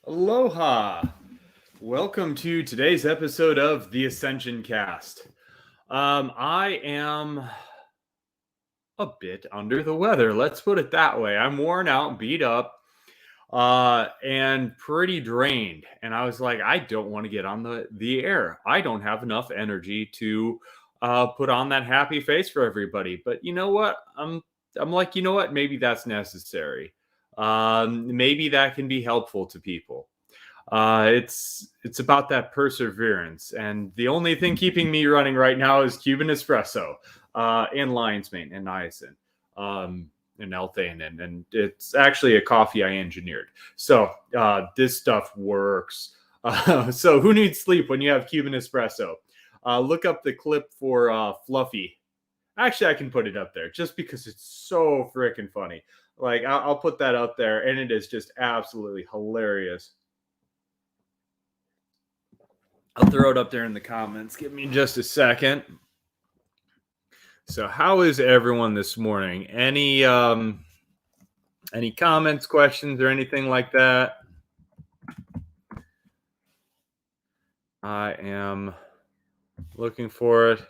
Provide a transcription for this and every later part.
Aloha! Welcome to today's episode of the Ascension cast. I am a bit under the weather, let's put it that way. I'm worn out, beat up, and pretty drained. And I was like, I don't want to get on the air. I don't have enough energy to put on that happy face for everybody. But you know what? I'm like, you know what? Maybe that's necessary. Maybe that can be helpful to people. It's about that perseverance, and the only thing keeping me running right now is Cuban espresso, and lion's mane and niacin, and L-theanine, and it's actually a coffee I engineered. So this stuff works. So who needs sleep when you have Cuban espresso? Look up the clip for Fluffy. Actually, I can put it up there just because it's so freaking funny. Like I'll put that up there, and it is just absolutely hilarious. I'll throw it up there in the comments. Give me just a second. So, how is everyone this morning? Any comments, questions, or anything like that? I am looking for it.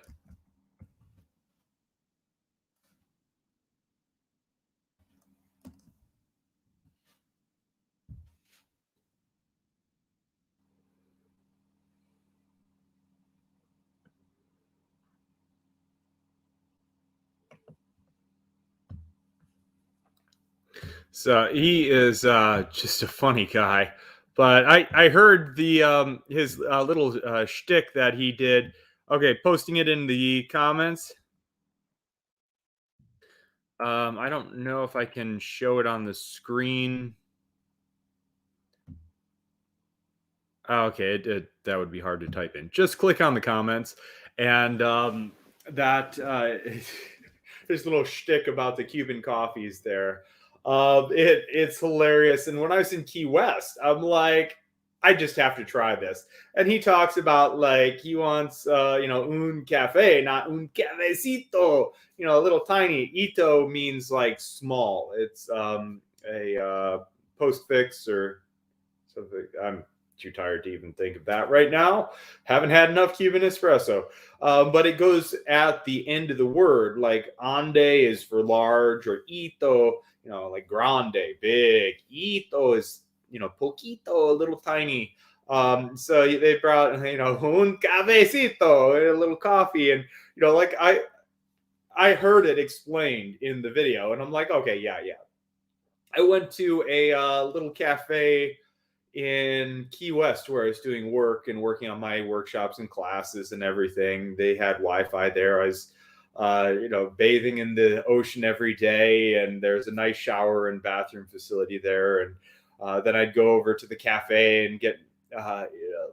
So he is just a funny guy. But I heard the his little shtick that he did. Okay, posting it in the comments. I don't know if I can show it on the screen. Okay, that would be hard to type in. Just click on the comments, and that his little shtick about the Cuban coffees there. It's hilarious. And when I was in Key West, I'm like, I just have to try this. And he talks about like he wants un cafe, not un cafecito. A little tiny. Ito means like small. It's a postfix or something. I'm too tired to even think of that right now. Haven't had enough Cuban espresso. But it goes at the end of the word. Like ande is for large, or ito, like grande, big. Ito is, poquito, a little tiny. So they brought, un cafecito, a little coffee. And, like I heard it explained in the video, and I'm like, okay, yeah. I went to a little cafe in Key West where I was doing work and working on my workshops and classes and everything. They had Wi-Fi there. I was, bathing in the ocean every day, and there's a nice shower and bathroom facility there. And then I'd go over to the cafe and get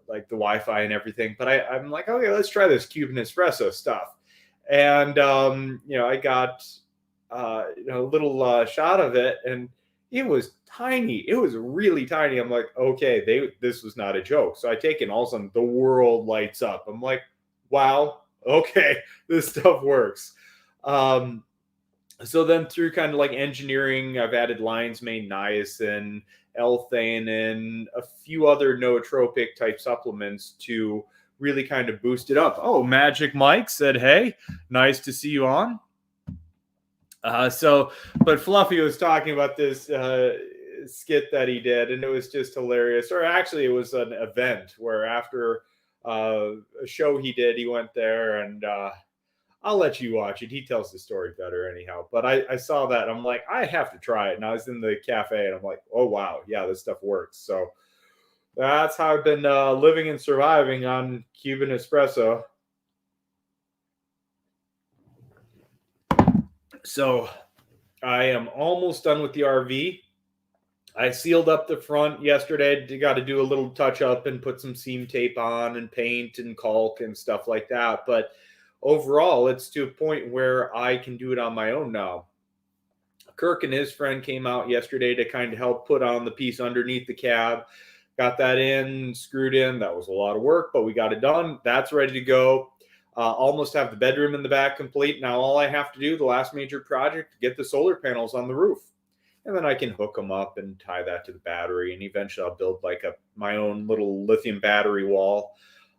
like the Wi-Fi and everything. But I'm like, okay, let's try this Cuban espresso stuff. And I got a little shot of it, and it was tiny. It was really tiny. I'm like, okay, this was not a joke. So I take it, and all of a sudden the world lights up. I'm like, wow, okay, this stuff works. So then through kind of like engineering, I've added lion's mane, niacin, L-theanine, a few other nootropic type supplements to really kind of boost it up. Oh, Magic Mike said, hey, nice to see you on. But Fluffy was talking about this skit that he did, and it was just hilarious. Or actually, it was an event where after a show he did, he went there, and I'll let you watch it. He tells the story better anyhow. But I saw that, and I'm like, I have to try it. And I was in the cafe, and I'm like, oh, wow, yeah, this stuff works. So that's how I've been living and surviving on Cuban espresso. So I am almost done with the RV. I sealed up the front yesterday. Got to do a little touch up and put some seam tape on and paint and caulk and stuff like that. But overall, it's to a point where I can do it on my own now. Kirk and his friend came out yesterday to kind of help put on the piece underneath the cab. Got that in, screwed in. That was a lot of work, but we got it done. That's ready to go. Almost have the bedroom in the back complete. Now all I have to do, the last major project, get the solar panels on the roof. and then I can hook them up and tie that to the battery, and eventually I'll build like my own little lithium battery wall.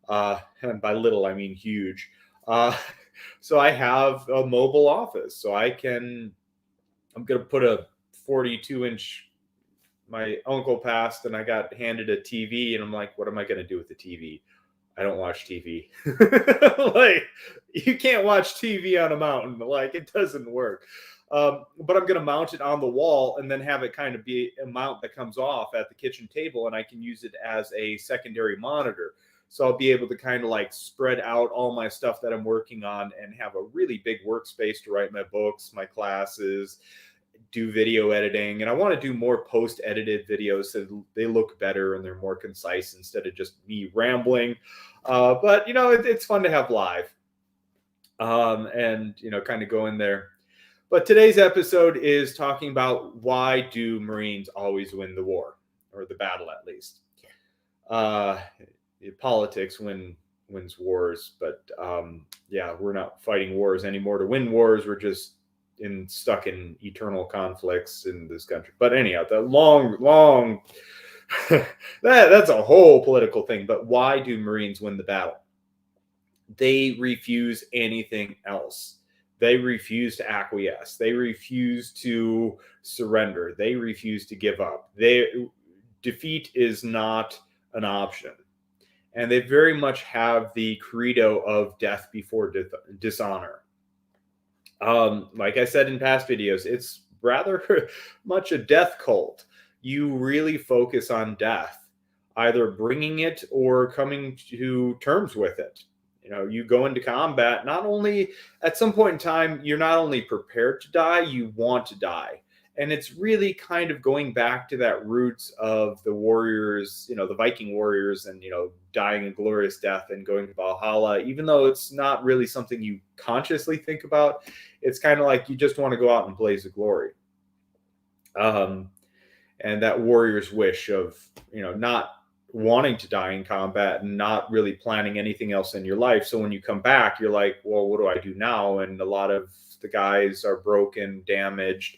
And by little I mean huge. Uh, so I have a mobile office, so I'm gonna put a 42-inch. My uncle passed, and I got handed a TV, and I'm like, what am I gonna do with the TV? I don't watch TV. Like, you can't watch TV on a mountain. Like, it doesn't work. But I'm going to mount it on the wall and then have it kind of be a mount that comes off at the kitchen table, and I can use it as a secondary monitor. So I'll be able to kind of like spread out all my stuff that I'm working on and have a really big workspace to write my books, my classes, do video editing. And I want to do more post edited videos so they look better and they're more concise instead of just me rambling. But it's fun to have live, and kind of go in there. But today's episode is talking about, why do Marines always win the war, or the battle at least. uh Politics wins wars, but yeah, we're not fighting wars anymore to win wars. We're just stuck in eternal conflicts in this country. But anyhow, the long that's a whole political thing. But why do Marines win the battle? They refuse anything else. They refuse to acquiesce. They refuse to surrender. They refuse to give up. Defeat is not an option. And they very much have the credo of death before dishonor. Like I said in past videos, it's rather much a death cult. You really focus on death, either bringing it or coming to terms with it. You go into combat, not only at some point in time, you're not only prepared to die, you want to die. And it's really kind of going back to that roots of the warriors, the Viking warriors, and, dying a glorious death and going to Valhalla, even though it's not really something you consciously think about. It's kind of like you just want to go out and blaze a glory. And that warrior's wish of, not wanting to die in combat and not really planning anything else in your life. So when you come back, you're like, well, what do I do now? And a lot of the guys are broken, damaged,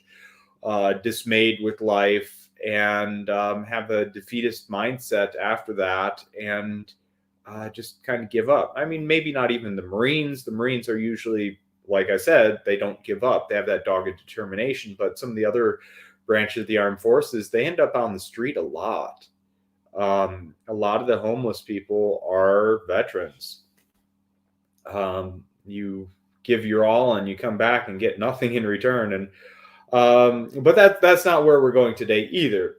dismayed with life, and have a defeatist mindset after that, and just kind of give up. I mean, maybe not even the Marines. The Marines are usually, like I said, they don't give up. They have that dogged determination. But some of the other branches of the armed forces, they end up on the street a lot. A lot of the homeless people are veterans. You give your all and you come back and get nothing in return. And but that's not where we're going today either.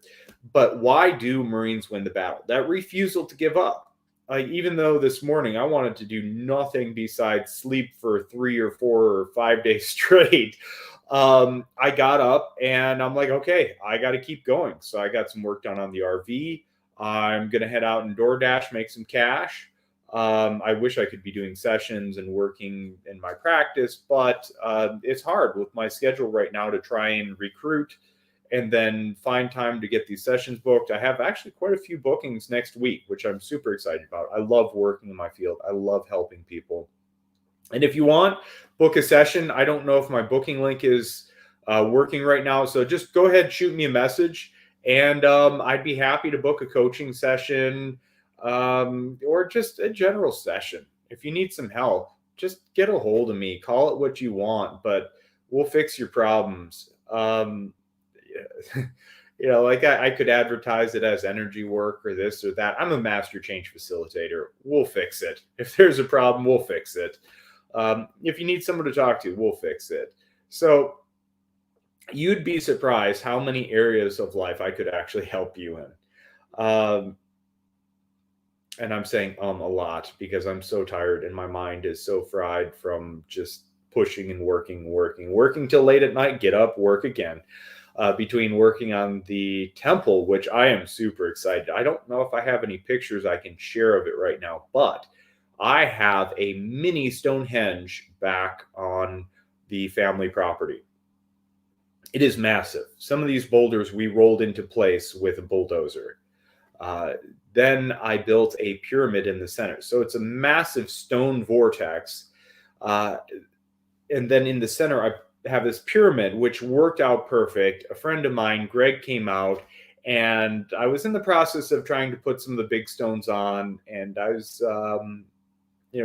But why do Marines win the battle? That refusal to give up. Even though this morning I wanted to do nothing besides sleep for 3 or 4 or 5 days straight, I got up and I'm like, okay, I got to keep going. So I got some work done on the RV. I'm going to head out and DoorDash, make some cash. I wish I could be doing sessions and working in my practice, but it's hard with my schedule right now to try and recruit and then find time to get these sessions booked. I have actually quite a few bookings next week, which I'm super excited about. I love working in my field. I love helping people. And if you want, book a session. I don't know if my booking link is working right now, so just go ahead, shoot me a message, and I'd be happy to book a coaching session, or just a general session. If you need some help, just get a hold of me. Call it what you want, but we'll fix your problems. Like I could advertise it as energy work or this or that. I'm a master change facilitator. We'll fix it. If there's a problem, we'll fix it. If you need someone to talk to, we'll fix it. So you'd be surprised how many areas of life I could actually help you in. And I'm saying a lot because I'm so tired and my mind is so fried from just pushing and working till late at night, get up, work again. Between working on the temple, which I am super excited. I don't know if I have any pictures I can share of it right now, but I have a mini Stonehenge back on the family property. It is massive. Some of these boulders we rolled into place with a bulldozer. Then I built a pyramid in the center. So it's a massive stone vortex. And then in the center, have this pyramid, which worked out perfect. A friend of mine, Greg, came out, and I was in the process of trying to put some of the big stones on, and I was,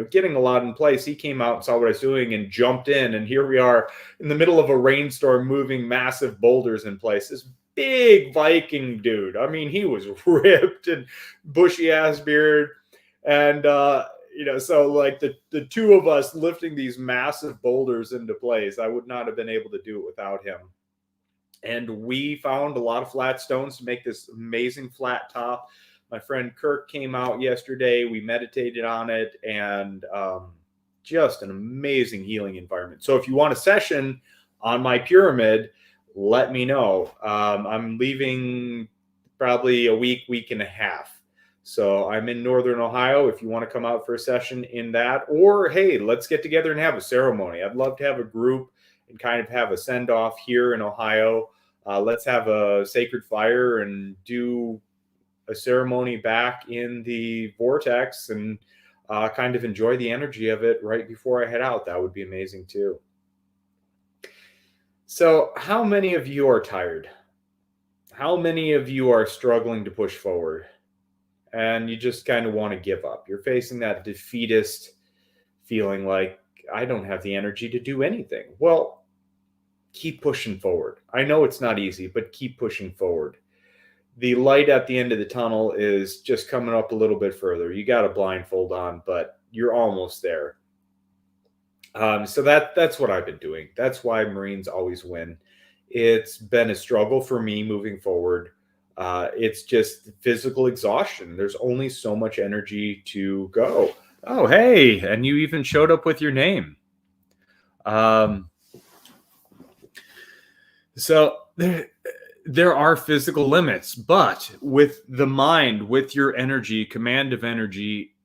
getting a lot in place. He came out and saw what I was doing and jumped in, and here we are in the middle of a rainstorm, moving massive boulders in place. This big Viking dude. I mean, he was ripped and bushy ass beard, and so like the two of us lifting these massive boulders into place, I would not have been able to do it without him. And we found a lot of flat stones to make this amazing flat top. My friend Kirk came out yesterday. We meditated on it, and just an amazing healing environment. So if you want a session on my pyramid, let me know. I'm leaving probably a week and a half. So I'm in Northern Ohio. If you want to come out for a session in that, or hey, let's get together and have a ceremony. I'd love to have a group and kind of have a send off here in Ohio. Let's have a sacred fire and do a ceremony back in the vortex and kind of enjoy the energy of it right before I head out. That would be amazing too. So, how many of you are tired? How many of you are struggling to push forward? And you just kind of want to give up. You're facing that defeatist feeling like, I don't have the energy to do anything. Well, keep pushing forward. I know it's not easy, but keep pushing forward. The light at the end of the tunnel is just coming up a little bit further. You got a blindfold on, but you're almost there. So that's what I've been doing. That's why Marines always win. It's been a struggle for me moving forward. It's just physical exhaustion. There's only so much energy to go. Oh, hey, and you even showed up with your name. So there are physical limits, but with the mind, with your energy, command of energy,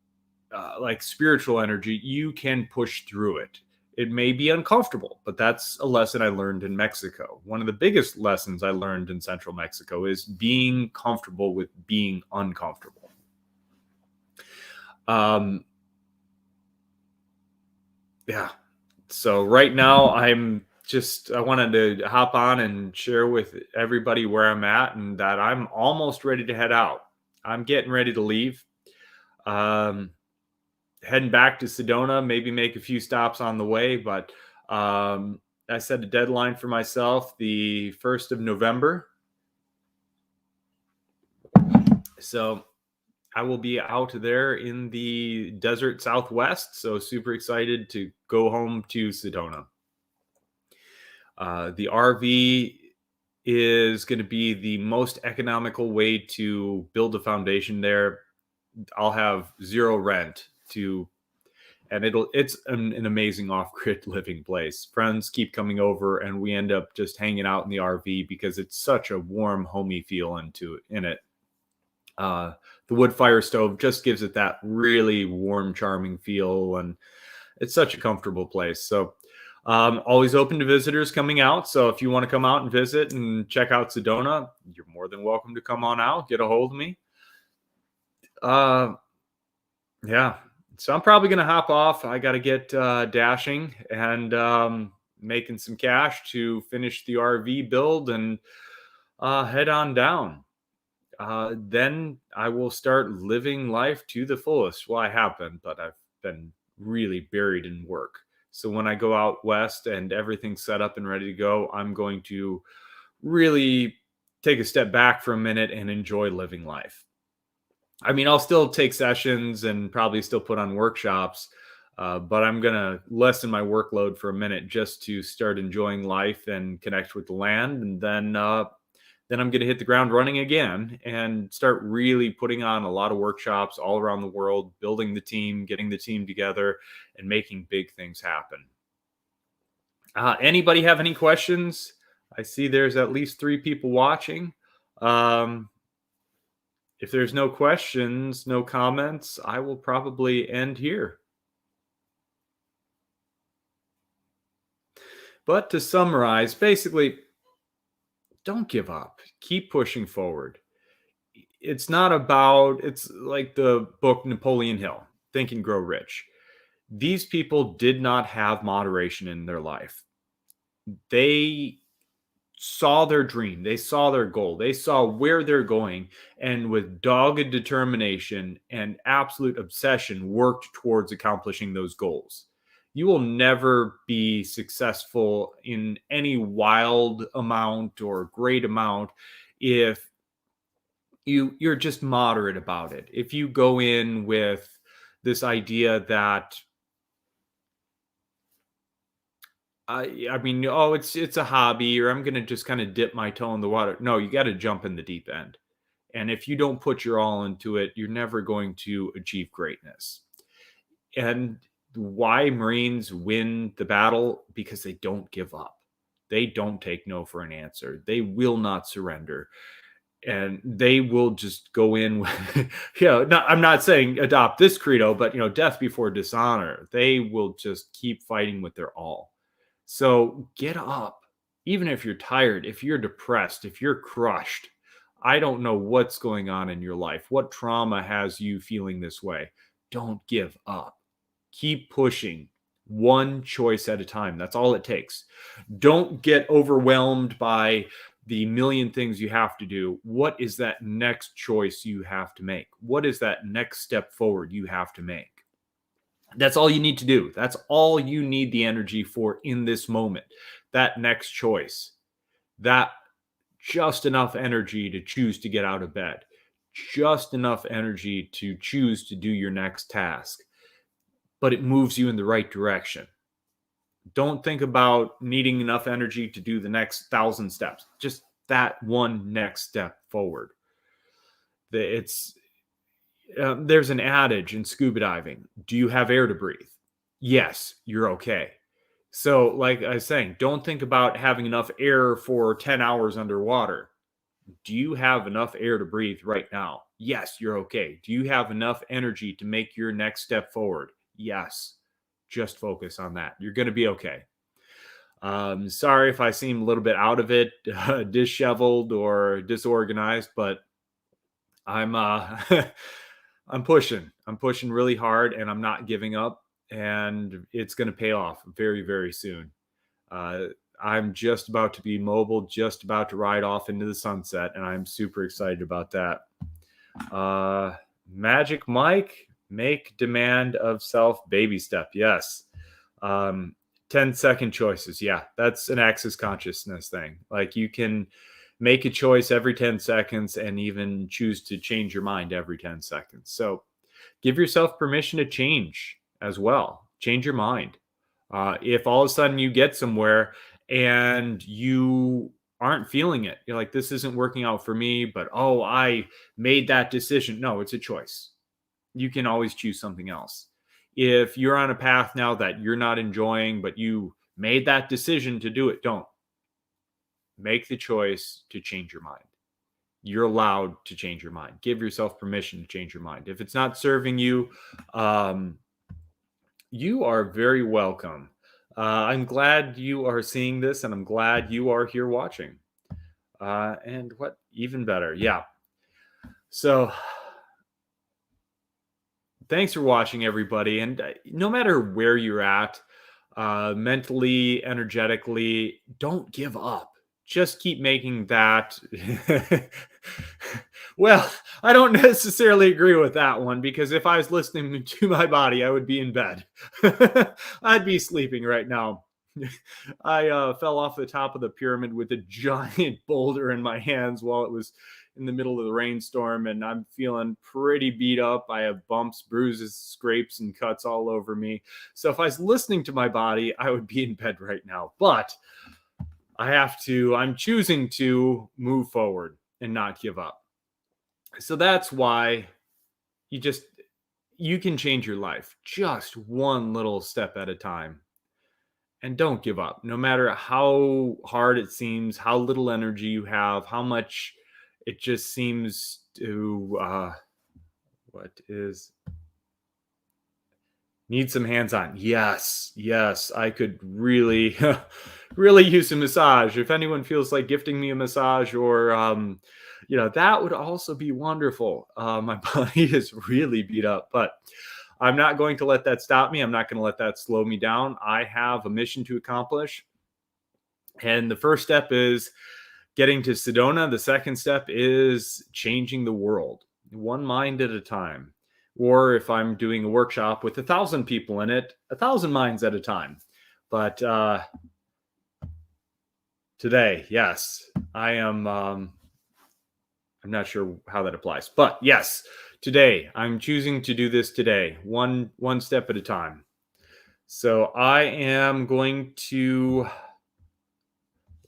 like spiritual energy, you can push through it. It may be uncomfortable, but that's a lesson I learned in Mexico. One of the biggest lessons I learned in central Mexico is being comfortable with being uncomfortable. Yeah. So right now I wanted to hop on and share with everybody where I'm at and that I'm almost ready to head out. I'm getting ready to leave. Heading back to Sedona, maybe make a few stops on the way, but I set a deadline for myself, the 1st of November. So I will be out there in the desert Southwest. So super excited to go home to Sedona. The RV is going to be the most economical way to build a foundation there. I'll have zero rent and it's an amazing off-grid living place. Friends keep coming over and we end up just hanging out in the RV because it's such a warm, homey feel in it. The wood fire stove just gives it that really warm, charming feel, and it's such a comfortable place. So always open to visitors coming out. So if you want to come out and visit and check out Sedona, you're more than welcome to come on out, get a hold of me. Yeah. So I'm probably going to hop off. I got to get dashing and making some cash to finish the RV build and head on down. Then I will start living life to the fullest. Well, I have been, but I've been really buried in work. So when I go out west and everything's set up and ready to go, I'm going to really take a step back for a minute and enjoy living life. I mean, I'll still take sessions and probably still put on workshops, but I'm going to lessen my workload for a minute just to start enjoying life and connect with the land. And then I'm going to hit the ground running again and start really putting on a lot of workshops all around the world, building the team, getting the team together, and making big things happen. Anybody have any questions? I see there's at least 3 people watching. If there's no questions, no comments, I will probably end here. But to summarize, basically, don't give up. Keep pushing forward. It's like the book Napoleon Hill, Think and Grow Rich. These people did not have moderation in their life. They saw their dream, they saw their goal, they saw where they're going, and with dogged determination and absolute obsession worked towards accomplishing those goals. You will never be successful in any wild amount or great amount if you're just moderate about it. If you go in with this idea that I mean, oh, it's a hobby, or I'm gonna just kind of dip my toe in the water. No, you got to jump in the deep end. And if you don't put your all into it, you're never going to achieve greatness. And why Marines win the battle? Because they don't give up. They don't take no for an answer. They will not surrender. And they will just go in with, I'm not saying adopt this credo, but, death before dishonor. They will just keep fighting with their all. So get up, even if you're tired, if you're depressed, if you're crushed. I don't know what's going on in your life. What trauma has you feeling this way? Don't give up. Keep pushing one choice at a time. That's all it takes. Don't get overwhelmed by the million things you have to do. What is that next choice you have to make? What is that next step forward you have to make? That's all you need to do. That's all you need the energy for in this moment. That next choice, that just enough energy to choose to get out of bed, just enough energy to choose to do your next task, but it moves you in the right direction. Don't think about needing enough energy to do the next 1,000 steps. Just that one next step forward. There's an adage in scuba diving. Do you have air to breathe? Yes, you're okay. So, like I was saying, don't think about having enough air for 10 hours underwater. Do you have enough air to breathe right now? Yes, you're okay. Do you have enough energy to make your next step forward? Yes. Just focus on that. You're going to be okay. Sorry if I seem a little bit out of it, disheveled or disorganized, but I'm I'm pushing. I'm pushing really hard, and I'm not giving up, and it's going to pay off very, very soon. Uh, I'm just about to be mobile, just about to ride off into the sunset, and I'm super excited about that. Magic Mike, make demand of self baby step. Yes. 10-second choices. Yeah, that's an access consciousness thing. Like, you can make a choice every 10 seconds and even choose to change your mind every 10 seconds. So give yourself permission to change as well. Change your mind. If all of a sudden you get somewhere and you aren't feeling it, you're like, this isn't working out for me, but oh, I made that decision. No, it's a choice. You can always choose something else. If you're on a path now that you're not enjoying, but you made that decision to do it, don't. Make the choice to change your mind. You're allowed to change your mind. Give yourself permission to change your mind. If it's not serving you, you are very welcome. I'm glad you are seeing this, and I'm glad you are here watching. And what even better, yeah. So thanks for watching, everybody. And no matter where you're at, mentally, energetically, don't give up. Just keep making that. Well, I don't necessarily agree with that one, because if I was listening to my body, I would be in bed. I'd be sleeping right now. I fell off the top of the pyramid with a giant boulder in my hands while it was in the middle of the rainstorm, and I'm feeling pretty beat up. I have bumps, bruises, scrapes, and cuts all over me. So if I was listening to my body, I would be in bed right now. But I'm choosing to move forward and not give up. So that's why you can change your life just one little step at a time. And don't give up, no matter how hard it seems, how little energy you have, how much it just seems to, what is, need some hands on. Yes, I could really, really use a massage. If anyone feels like gifting me a massage, or, that would also be wonderful. My body is really beat up, but I'm not going to let that stop me. I'm not going to let that slow me down. I have a mission to accomplish. And the first step is getting to Sedona. The second step is changing the world, one mind at a time. Or if I'm doing a workshop with 1,000 people in it, 1,000 minds at a time. But today, yes, I am. I'm not sure how that applies, but yes, today I'm choosing to do this today, one step at a time. So I am going to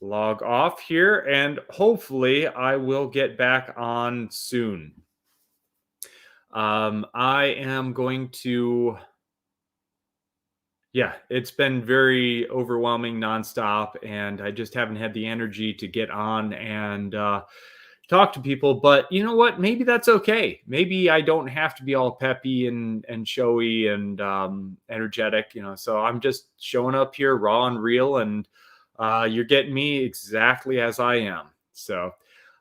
log off here, and hopefully I will get back on soon. I am going to, yeah, it's been very overwhelming nonstop, and I just haven't had the energy to get on and talk to people. But you know what? Maybe that's okay. Maybe I don't have to be all peppy and showy and energetic, So I'm just showing up here raw and real, and you're getting me exactly as I am. So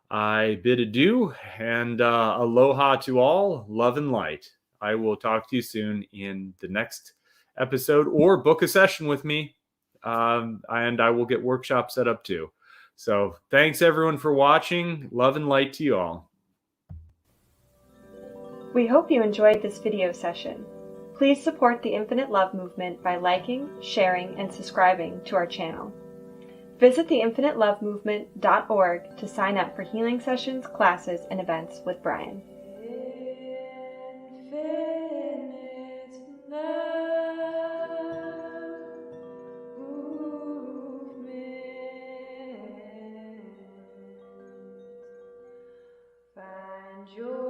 I bid adieu and aloha to all, love and light. I will talk to you soon in the next episode, or book a session with me, and I will get workshops set up too. So thanks everyone for watching. Love and light to you all. We hope you enjoyed this video session. Please support the Infinite Love Movement by liking, sharing, and subscribing to our channel. Visit theinfinitelovemovement.org to sign up for healing sessions, classes, and events with Brian. Find your